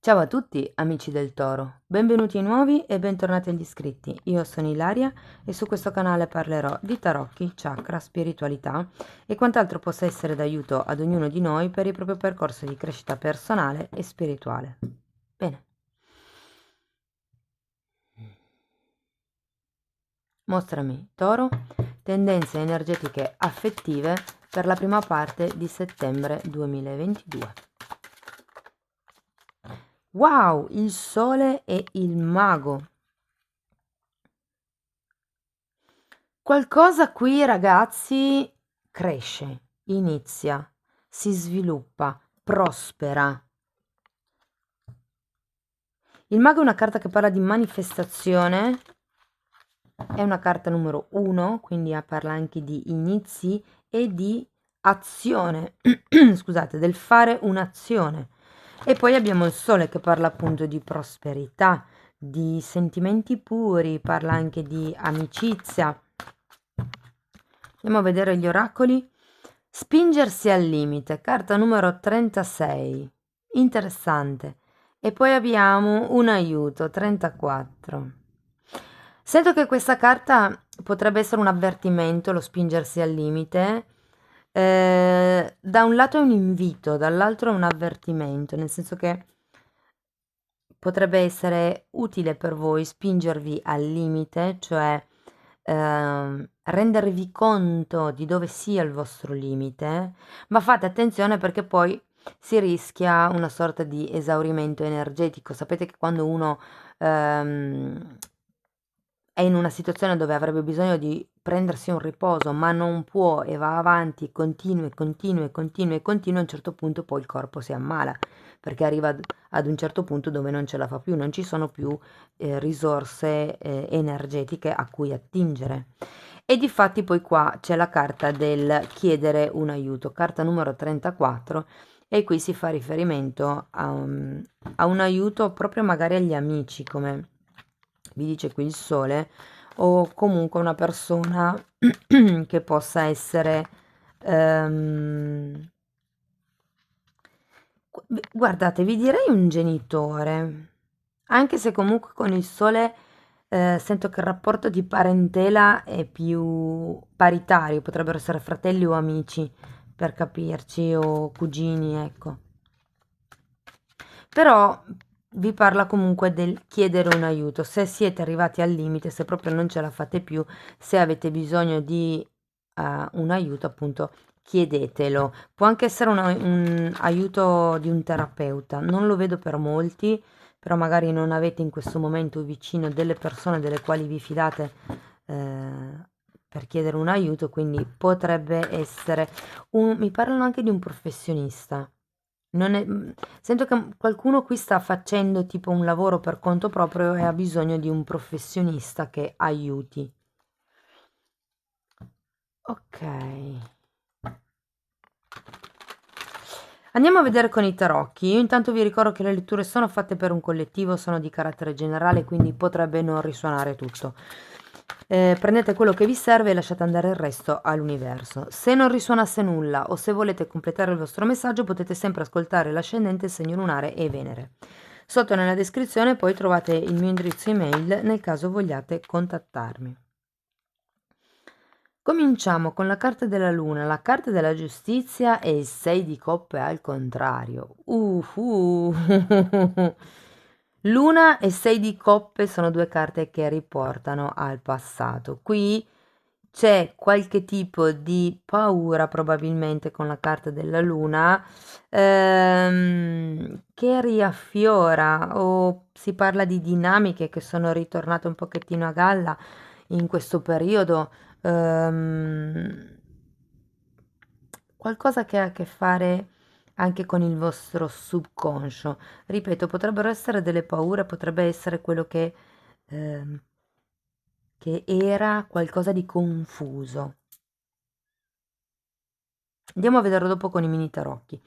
Ciao a tutti amici del Toro, benvenuti ai nuovi e bentornati agli iscritti. Io sono Ilaria e su questo canale parlerò di tarocchi, chakra, spiritualità e quant'altro possa essere d'aiuto ad ognuno di noi per il proprio percorso di crescita personale e spirituale. Bene. Mostrami, Toro, tendenze energetiche affettive per la prima parte di settembre 2022. Wow, il Sole e il Mago. Qualcosa qui, ragazzi, cresce, inizia, si sviluppa, prospera. Il Mago è una carta che parla di manifestazione, è una carta numero 1, quindi parla anche di inizi e di azione, scusate, del fare un'azione. E poi abbiamo il Sole che parla appunto di prosperità, di sentimenti puri, parla anche di amicizia. Andiamo a vedere gli oracoli. Spingersi al limite, carta numero 36. Interessante. E poi abbiamo un aiuto, 34. Sento che questa carta potrebbe essere un avvertimento, lo spingersi al limite. Da un lato è un invito, dall'altro è un avvertimento, nel senso che potrebbe essere utile per voi spingervi al limite, cioè rendervi conto di dove sia il vostro limite, ma fate attenzione perché poi si rischia una sorta di esaurimento energetico. Sapete che quando uno è in una situazione dove avrebbe bisogno di prendersi un riposo, ma non può e va avanti, continua, a un certo punto poi il corpo si ammala, perché arriva ad un certo punto dove non ce la fa più, non ci sono più risorse energetiche a cui attingere. E difatti poi qua c'è la carta del chiedere un aiuto, carta numero 34, e qui si fa riferimento a un aiuto proprio magari agli amici, come vi dice qui il Sole, o comunque una persona che possa essere guardate, vi direi un genitore, anche se comunque con il Sole sento che il rapporto di parentela è più paritario, potrebbero essere fratelli o amici, per capirci, o cugini, ecco. Però vi parla comunque del chiedere un aiuto, se siete arrivati al limite, se proprio non ce la fate più, se avete bisogno di un aiuto, appunto, chiedetelo. Può anche essere un aiuto di un terapeuta, non lo vedo per molti, però magari non avete in questo momento vicino delle persone delle quali vi fidate per chiedere un aiuto, quindi potrebbe essere mi parlano anche di un professionista. Non è, sento che qualcuno qui sta facendo tipo un lavoro per conto proprio e ha bisogno di un professionista che aiuti. Ok. Andiamo a vedere con i tarocchi. Io intanto vi ricordo che le letture sono fatte per un collettivo, sono di carattere generale, quindi potrebbe non risuonare tutto. Prendete quello che vi serve e lasciate andare il resto all'universo. Se non risuonasse nulla o se volete completare il vostro messaggio, potete sempre ascoltare l'ascendente, il segno lunare e Venere. Sotto nella descrizione poi trovate il mio indirizzo email nel caso vogliate contattarmi. Cominciamo con la carta della luna, la carta della giustizia e il 6 di coppe al contrario. Luna e 6 di coppe sono due carte che riportano al passato. Qui c'è qualche tipo di paura probabilmente con la carta della luna che riaffiora, o si parla di dinamiche che sono ritornate un pochettino a galla in questo periodo. Qualcosa che ha a che fare anche con il vostro subconscio. Ripeto, potrebbero essere delle paure, potrebbe essere quello che era qualcosa di confuso. Andiamo a vederlo dopo con i mini tarocchi.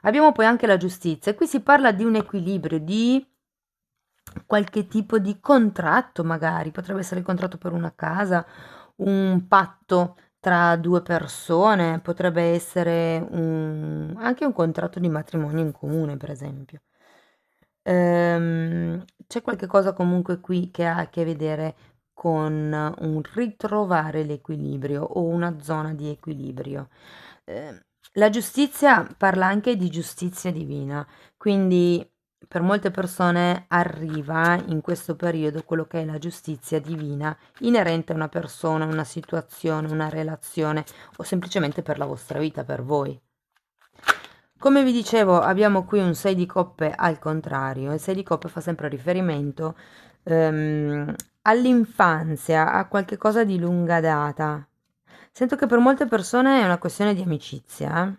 Abbiamo poi anche la giustizia. Qui si parla di un equilibrio, di qualche tipo di contratto, magari potrebbe essere il contratto per una casa, un patto tra due persone, potrebbe essere anche un contratto di matrimonio in comune, per esempio. C'è qualche cosa comunque qui che ha a che vedere con un ritrovare l'equilibrio o una zona di equilibrio. La giustizia parla anche di giustizia divina, quindi per molte persone arriva in questo periodo quello che è la giustizia divina inerente a una persona, una situazione, una relazione o semplicemente per la vostra vita, per voi. Come vi dicevo, abbiamo qui un 6 di coppe al contrario. Il 6 di coppe fa sempre riferimento all'infanzia, a qualche cosa di lunga data. Sento che per molte persone è una questione di amicizia.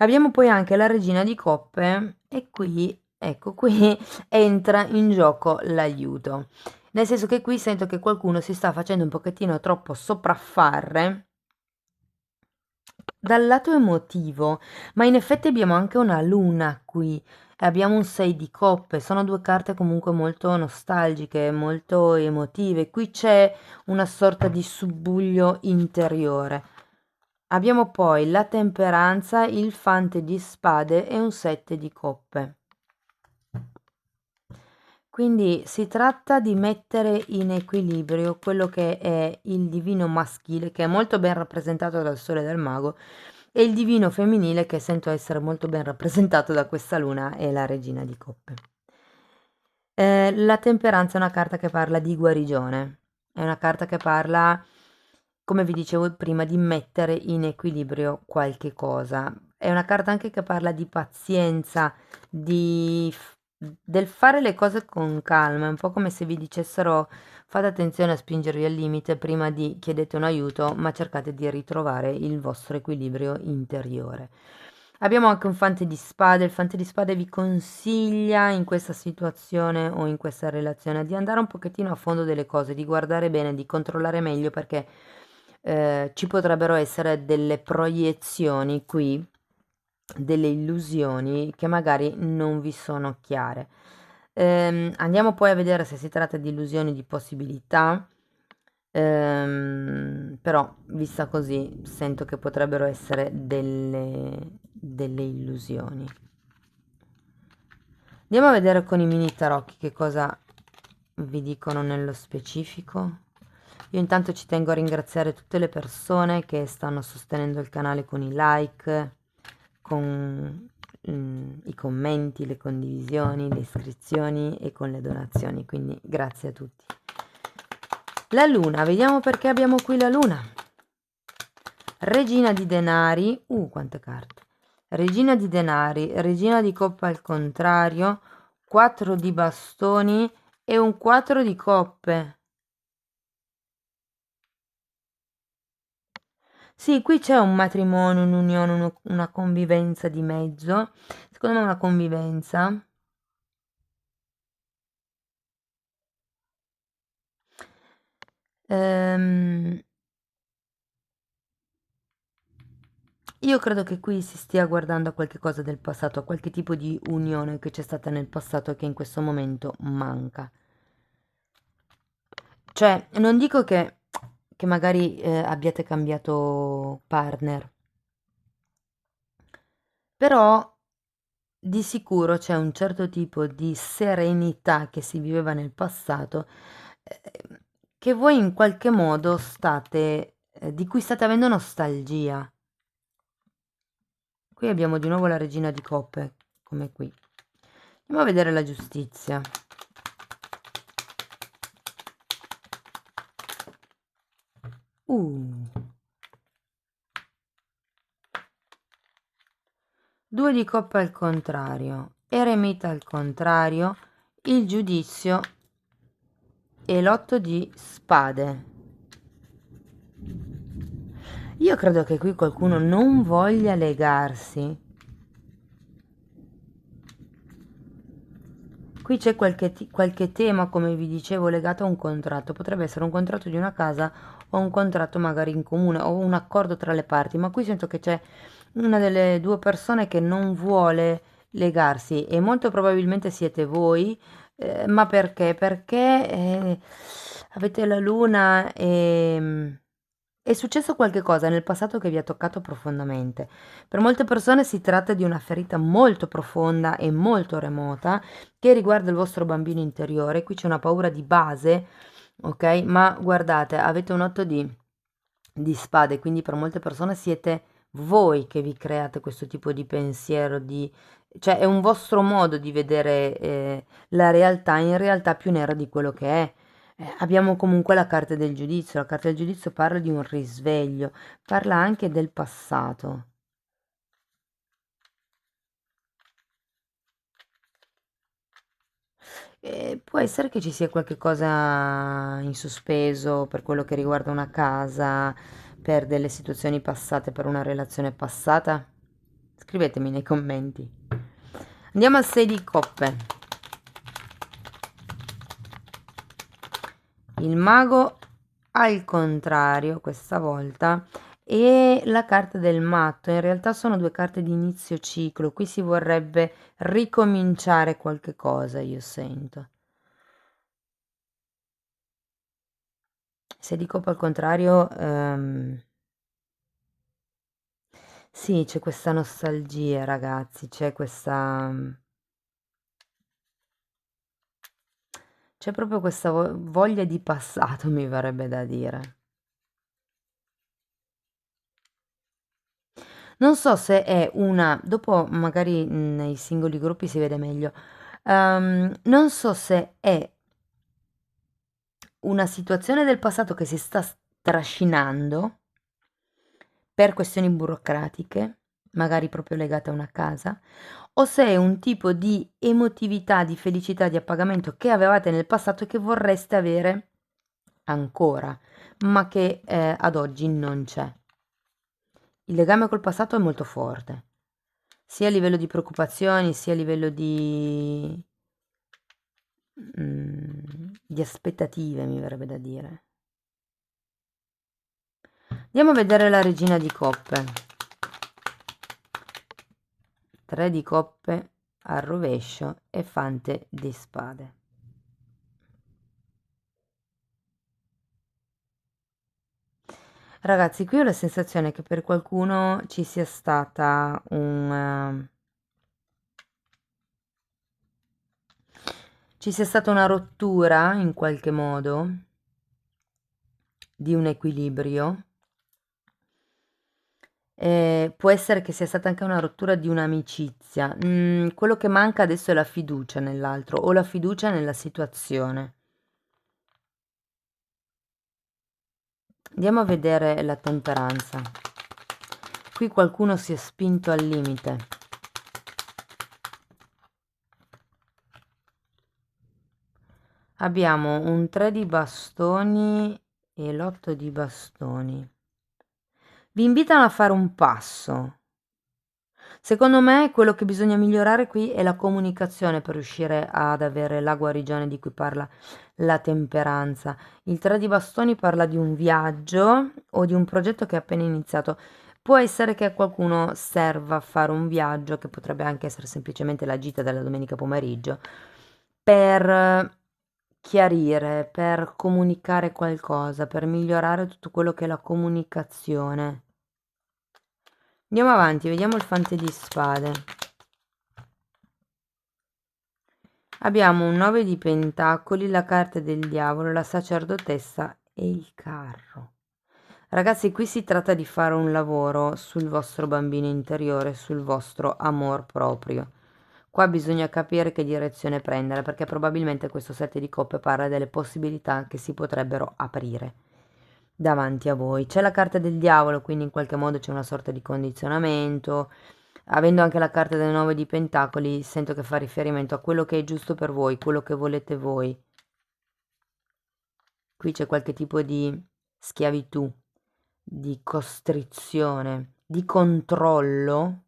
Abbiamo poi anche la regina di coppe e qui, ecco, qui entra in gioco l'aiuto. Nel senso che qui sento che qualcuno si sta facendo un pochettino troppo sopraffare dal lato emotivo, ma in effetti abbiamo anche una luna qui e abbiamo un 6 di coppe, sono due carte comunque molto nostalgiche, molto emotive. Qui c'è una sorta di subbuglio interiore. Abbiamo poi la temperanza, il fante di spade e un 7 di coppe. Quindi si tratta di mettere in equilibrio quello che è il divino maschile, che è molto ben rappresentato dal Sole e dal Mago, e il divino femminile, che sento essere molto ben rappresentato da questa luna, e la regina di coppe. La temperanza è una carta che parla di guarigione, è una carta che parla, come vi dicevo prima, di mettere in equilibrio qualche cosa. È una carta anche che parla di pazienza, del fare le cose con calma, è un po' come se vi dicessero fate attenzione a spingervi al limite prima di chiedete un aiuto, ma cercate di ritrovare il vostro equilibrio interiore. Abbiamo anche un fante di spade, il fante di spade vi consiglia in questa situazione o in questa relazione di andare un pochettino a fondo delle cose, di guardare bene, di controllare meglio perché ci potrebbero essere delle proiezioni qui, delle illusioni che magari non vi sono chiare. Andiamo poi a vedere se si tratta di illusioni di possibilità. Però vista così sento che potrebbero essere delle illusioni. Andiamo a vedere con i mini tarocchi che cosa vi dicono nello specifico. Io intanto ci tengo a ringraziare tutte le persone che stanno sostenendo il canale con i like, con i commenti, le condivisioni, le iscrizioni e con le donazioni, quindi grazie a tutti. La luna, vediamo perché abbiamo qui la luna. Regina di denari, quante carte. Regina di denari, regina di coppa al contrario, 4 di bastoni e un 4 di coppe. Sì, qui c'è un matrimonio, un'unione, una convivenza di mezzo. Secondo me una convivenza. Ehm, io credo che qui si stia guardando a qualche cosa del passato, a qualche tipo di unione che c'è stata nel passato e che in questo momento manca. Cioè, non dico che magari abbiate cambiato partner, però di sicuro c'è un certo tipo di serenità che si viveva nel passato, eh, che voi in qualche modo di cui state avendo nostalgia. Qui abbiamo di nuovo la regina di coppe, come qui. Andiamo a vedere la giustizia. Uh. 2 di coppe al contrario, eremita al contrario, il giudizio e l'8 di spade. Io credo che qui qualcuno non voglia legarsi. Qui c'è qualche tema, come vi dicevo, legato a un contratto. Potrebbe essere un contratto di una casa o un contratto magari in comune o un accordo tra le parti, ma qui sento che c'è una delle due persone che non vuole legarsi e molto probabilmente siete voi, ma perché? Perché avete la luna è successo qualche cosa nel passato che vi ha toccato profondamente. Per molte persone si tratta di una ferita molto profonda e molto remota che riguarda il vostro bambino interiore. Qui c'è una paura di base, ok? Ma guardate, avete un 8 di spade, quindi per molte persone siete voi che vi create questo tipo di pensiero, cioè è un vostro modo di vedere la realtà, in realtà più nera di quello che è. Abbiamo comunque la carta del giudizio. La carta del giudizio parla di un risveglio, parla anche del passato. Può essere che ci sia qualche cosa in sospeso per quello che riguarda una casa, per delle situazioni passate, per una relazione passata? Scrivetemi nei commenti. Andiamo al 6 di coppe. Il mago al contrario questa volta e la carta del matto. In realtà sono due carte di inizio ciclo. Qui si vorrebbe ricominciare qualche cosa, io sento. Se di coppa al contrario, sì, c'è questa nostalgia, ragazzi, c'è proprio questa voglia di passato, mi verrebbe da dire. Non so se è una, dopo magari nei singoli gruppi si vede meglio. Non so se è una situazione del passato che si sta trascinando per questioni burocratiche, magari proprio legate a una casa, o se è un tipo di emotività, di felicità, di appagamento che avevate nel passato e che vorreste avere ancora, ma che ad oggi non c'è. Il legame col passato è molto forte, sia a livello di preoccupazioni, sia a livello di aspettative, mi verrebbe da dire. Andiamo a vedere la regina di coppe. 3 di coppe al rovescio e fante di spade. Ragazzi, qui ho la sensazione che per qualcuno ci sia stata una rottura in qualche modo di un equilibrio. Può essere che sia stata anche una rottura di un'amicizia. Quello che manca adesso è la fiducia nell'altro o la fiducia nella situazione. Andiamo a vedere la temperanza. Qui qualcuno si è spinto al limite. Abbiamo un 3 di bastoni e l'8 di bastoni. Vi invitano a fare un passo. Secondo me quello che bisogna migliorare qui è la comunicazione per riuscire ad avere la guarigione di cui parla la temperanza. Il 3 di bastoni parla di un viaggio o di un progetto che è appena iniziato. Può essere che a qualcuno serva fare un viaggio, che potrebbe anche essere semplicemente la gita della domenica pomeriggio, per chiarire, per comunicare qualcosa, per migliorare tutto quello che è la comunicazione. Andiamo avanti, vediamo il fante di spade. Abbiamo un 9 di pentacoli, la carta del diavolo, la sacerdotessa e il carro. Ragazzi, qui si tratta di fare un lavoro sul vostro bambino interiore, sul vostro amor proprio. Qua bisogna capire che direzione prendere, perché probabilmente questo 7 di coppe parla delle possibilità che si potrebbero aprire davanti a voi. C'è la carta del diavolo, quindi in qualche modo c'è una sorta di condizionamento. Avendo anche la carta del 9 di pentacoli, sento che fa riferimento a quello che è giusto per voi, quello che volete voi. Qui c'è qualche tipo di schiavitù, di costrizione, di controllo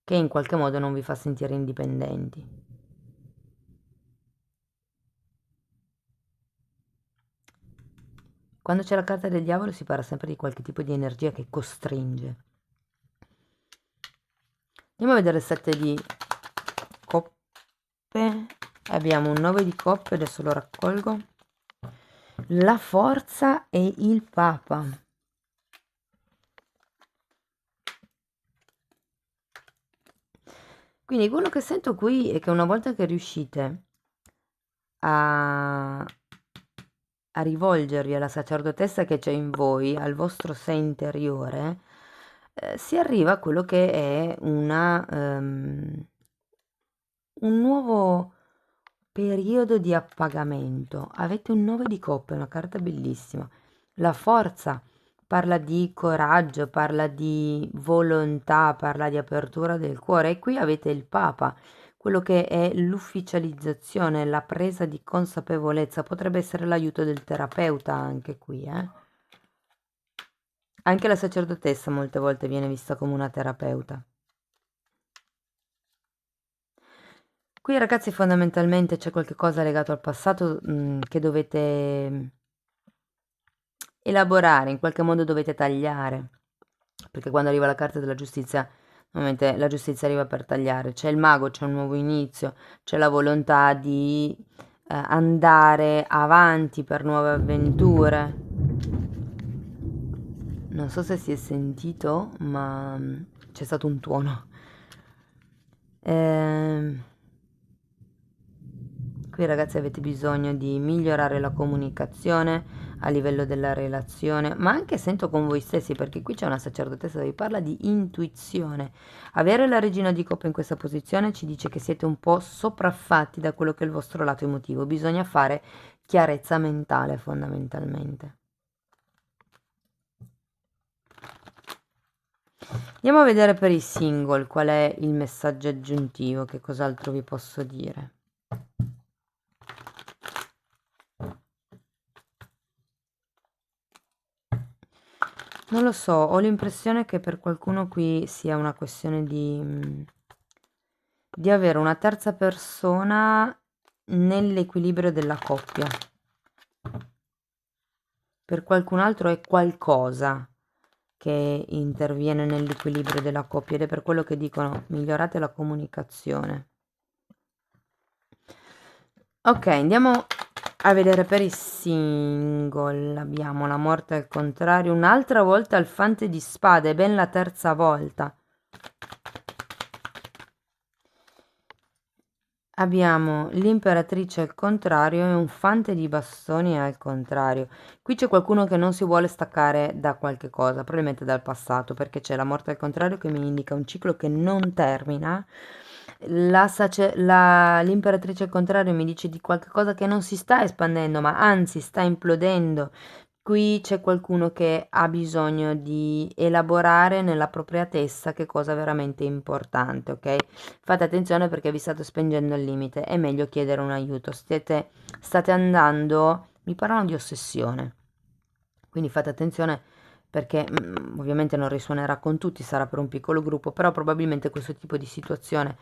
che in qualche modo non vi fa sentire indipendenti. Quando c'è la carta del diavolo si parla sempre di qualche tipo di energia che costringe. Andiamo a vedere il 7 di coppe. Abbiamo un 9 di coppe, adesso lo raccolgo. la forza e il Papa. Quindi quello che sento qui è che una volta che riuscite a rivolgervi alla sacerdotessa che c'è in voi, al vostro sé interiore, si arriva a quello che è un nuovo periodo di appagamento. Avete un 9 di coppe, una carta bellissima. La forza parla di coraggio, parla di volontà, parla di apertura del cuore. E qui avete il Papa, quello che è l'ufficializzazione, la presa di consapevolezza. Potrebbe essere l'aiuto del terapeuta anche qui, eh? Anche la sacerdotessa molte volte viene vista come una terapeuta. Qui ragazzi fondamentalmente c'è qualche cosa legato al passato che dovete elaborare, in qualche modo dovete tagliare, perché quando arriva la carta della giustizia, normalmente la giustizia arriva per tagliare, c'è il mago, c'è un nuovo inizio, c'è la volontà di andare avanti per nuove avventure. Non so se si è sentito, ma c'è stato un tuono. Ehm, Qui ragazzi avete bisogno di migliorare la comunicazione a livello della relazione, ma anche sento con voi stessi, perché qui c'è una sacerdotessa che vi parla di intuizione. Avere la regina di coppe in questa posizione ci dice che siete un po' sopraffatti da quello che è il vostro lato emotivo. Bisogna fare chiarezza mentale fondamentalmente. Andiamo a vedere per i single qual è il messaggio aggiuntivo, che cos'altro vi posso dire. Non lo so, ho l'impressione che per qualcuno qui sia una questione di avere una terza persona nell'equilibrio della coppia. Per qualcun altro è qualcosa che interviene nell'equilibrio della coppia ed è per quello che dicono migliorate la comunicazione. Ok, andiamo a vedere per i single. Abbiamo la morte al contrario, un'altra volta il fante di spade, è ben la terza volta. Abbiamo l'imperatrice al contrario e un fante di bastoni al contrario. Qui c'è qualcuno che non si vuole staccare da qualche cosa, probabilmente dal passato, perché c'è la morte al contrario che mi indica un ciclo che non termina. L'imperatrice al contrario mi dice di qualche cosa che non si sta espandendo, ma anzi sta implodendo. Qui c'è qualcuno che ha bisogno di elaborare nella propria testa che cosa veramente è importante, ok? Fate attenzione perché vi state spingendo al limite, è meglio chiedere un aiuto. State andando, mi parlano di ossessione, quindi fate attenzione perché ovviamente non risuonerà con tutti, sarà per un piccolo gruppo, però probabilmente questo tipo di situazione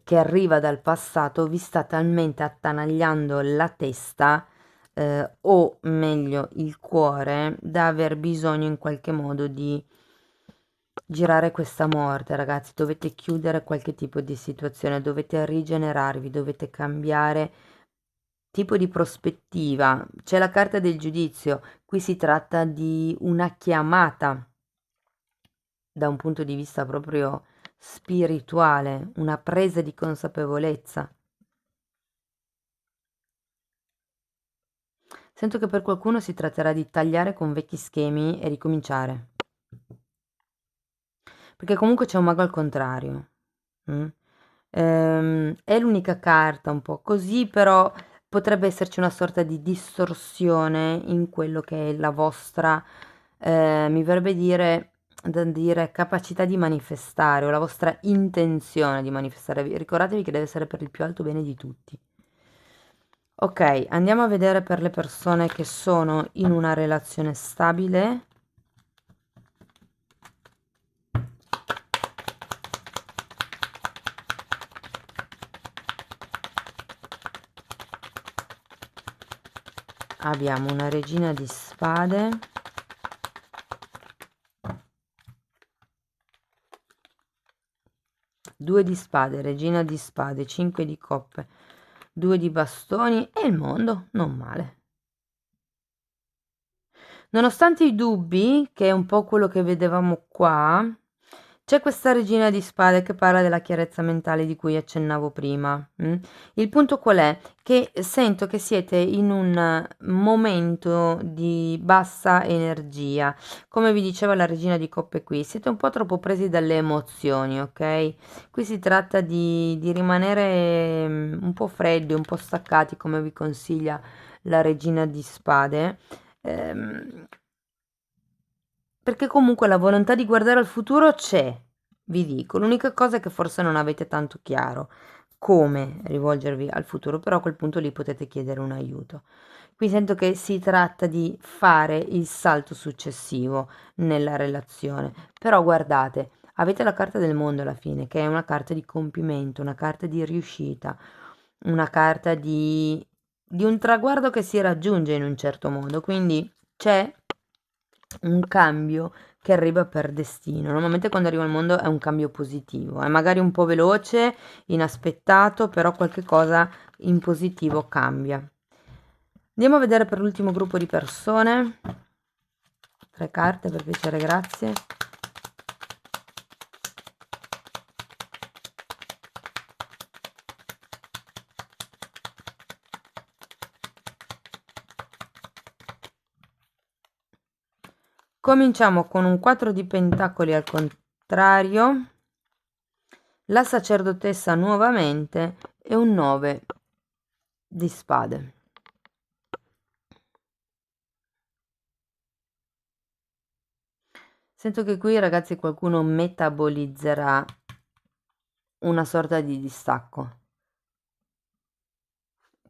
che arriva dal passato vi sta talmente attanagliando la testa o meglio il cuore da aver bisogno in qualche modo di girare questa morte, ragazzi. Dovete chiudere qualche tipo di situazione, dovete rigenerarvi, dovete cambiare tipo di prospettiva. C'è la carta del giudizio, qui si tratta di una chiamata da un punto di vista proprio spirituale, una presa di consapevolezza. Sento che per qualcuno si tratterà di tagliare con vecchi schemi e ricominciare. Perché comunque c'è un mago al contrario. Mm? È l'unica carta un po' così, però potrebbe esserci una sorta di distorsione in quello che è la vostra, mi verrebbe da dire capacità di manifestare o la vostra intenzione di manifestare. Ricordatevi che deve essere per il più alto bene di tutti. Ok, andiamo a vedere per le persone che sono in una relazione stabile. Abbiamo una regina di spade, due di spade, regina di spade, 5 di coppe, 2 di bastoni e il mondo, non male. Nonostante i dubbi, che è un po' quello che vedevamo qua, c'è questa regina di spade che parla della chiarezza mentale di cui accennavo prima. Il punto qual è? Che sento che siete in un momento di bassa energia. Come vi diceva la regina di coppe qui, siete un po' troppo presi dalle emozioni, ok? Qui si tratta di rimanere un po' freddi, un po' staccati, come vi consiglia la regina di spade. Perché comunque la volontà di guardare al futuro c'è, vi dico. L'unica cosa è che forse non avete tanto chiaro come rivolgervi al futuro, però a quel punto lì potete chiedere un aiuto. Qui sento che si tratta di fare il salto successivo nella relazione, però guardate, avete la carta del mondo alla fine, che è una carta di compimento, una carta di riuscita, una carta di un traguardo che si raggiunge in un certo modo, quindi c'è un cambio che arriva per destino. Normalmente quando arriva al mondo è un cambio positivo, è magari un po' veloce, inaspettato, però qualche cosa in positivo cambia. Andiamo a vedere per l'ultimo gruppo di persone. 3 carte per piacere, grazie. Cominciamo con un 4 di pentacoli al contrario, la sacerdotessa nuovamente e un 9 di spade. Sento che qui, ragazzi, qualcuno metabolizzerà una sorta di distacco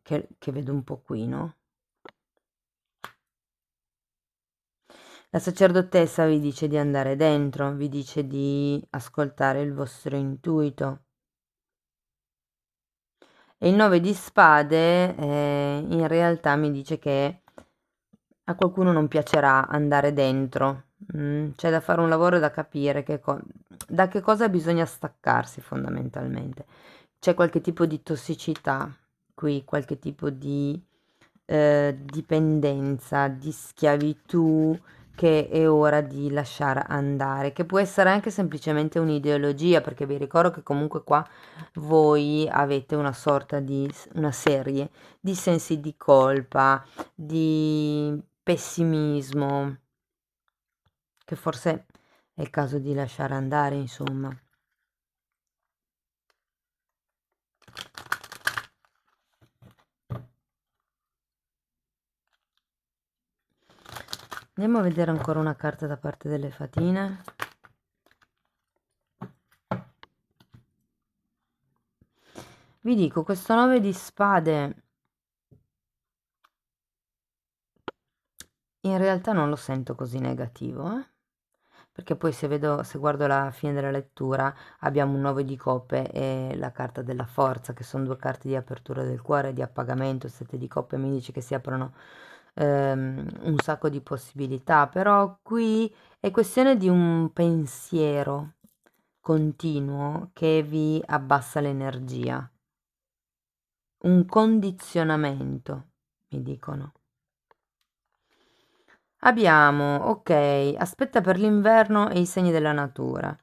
che vedo un po' qui, no? La sacerdotessa vi dice di andare dentro, vi dice di ascoltare il vostro intuito. E il 9 di spade in realtà mi dice che a qualcuno non piacerà andare dentro. C'è da fare un lavoro e da capire da che cosa bisogna staccarsi fondamentalmente. C'è qualche tipo di tossicità qui, qualche tipo di dipendenza, di schiavitù che è ora di lasciare andare, che può essere anche semplicemente un'ideologia, perché vi ricordo che comunque qua voi avete una sorta di una serie di sensi di colpa, di pessimismo, che forse è il caso di lasciare andare, insomma. Andiamo a vedere ancora una carta da parte delle fatine. Vi dico, questo 9 di spade in realtà non lo sento così negativo, perché poi se guardo la fine della lettura abbiamo un 9 di coppe e la carta della forza, che sono 2 carte di apertura del cuore, di appagamento. 7 di coppe mi dice che si aprono un sacco di possibilità, però qui è questione di un pensiero continuo che vi abbassa l'energia, un condizionamento, mi dicono. Abbiamo, ok, aspetta per l'inverno e i segni della natura.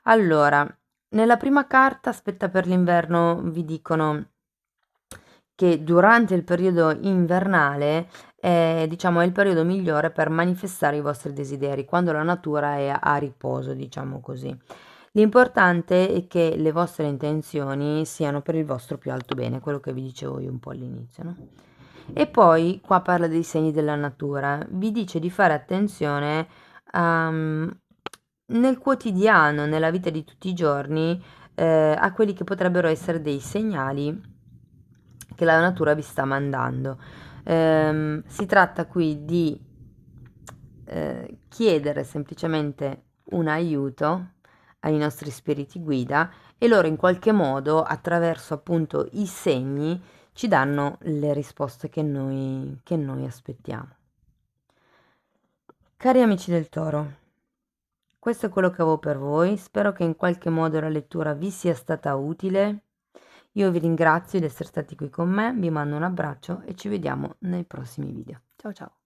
Allora, nella prima carta, aspetta per l'inverno, vi dicono che durante il periodo invernale diciamo, è il periodo migliore per manifestare i vostri desideri, quando la natura è a riposo, diciamo così. L'importante è che le vostre intenzioni siano per il vostro più alto bene, quello che vi dicevo io un po' all'inizio, no? E poi qua parla dei segni della natura, vi dice di fare attenzione nel quotidiano, nella vita di tutti i giorni, a quelli che potrebbero essere dei segnali che la natura vi sta mandando. Si tratta qui di chiedere semplicemente un aiuto ai nostri spiriti guida e loro in qualche modo, attraverso appunto i segni, ci danno le risposte che noi aspettiamo. Cari amici del Toro, questo è quello che avevo per voi, spero che in qualche modo la lettura vi sia stata utile. Io vi ringrazio di essere stati qui con me, vi mando un abbraccio e ci vediamo nei prossimi video. Ciao ciao!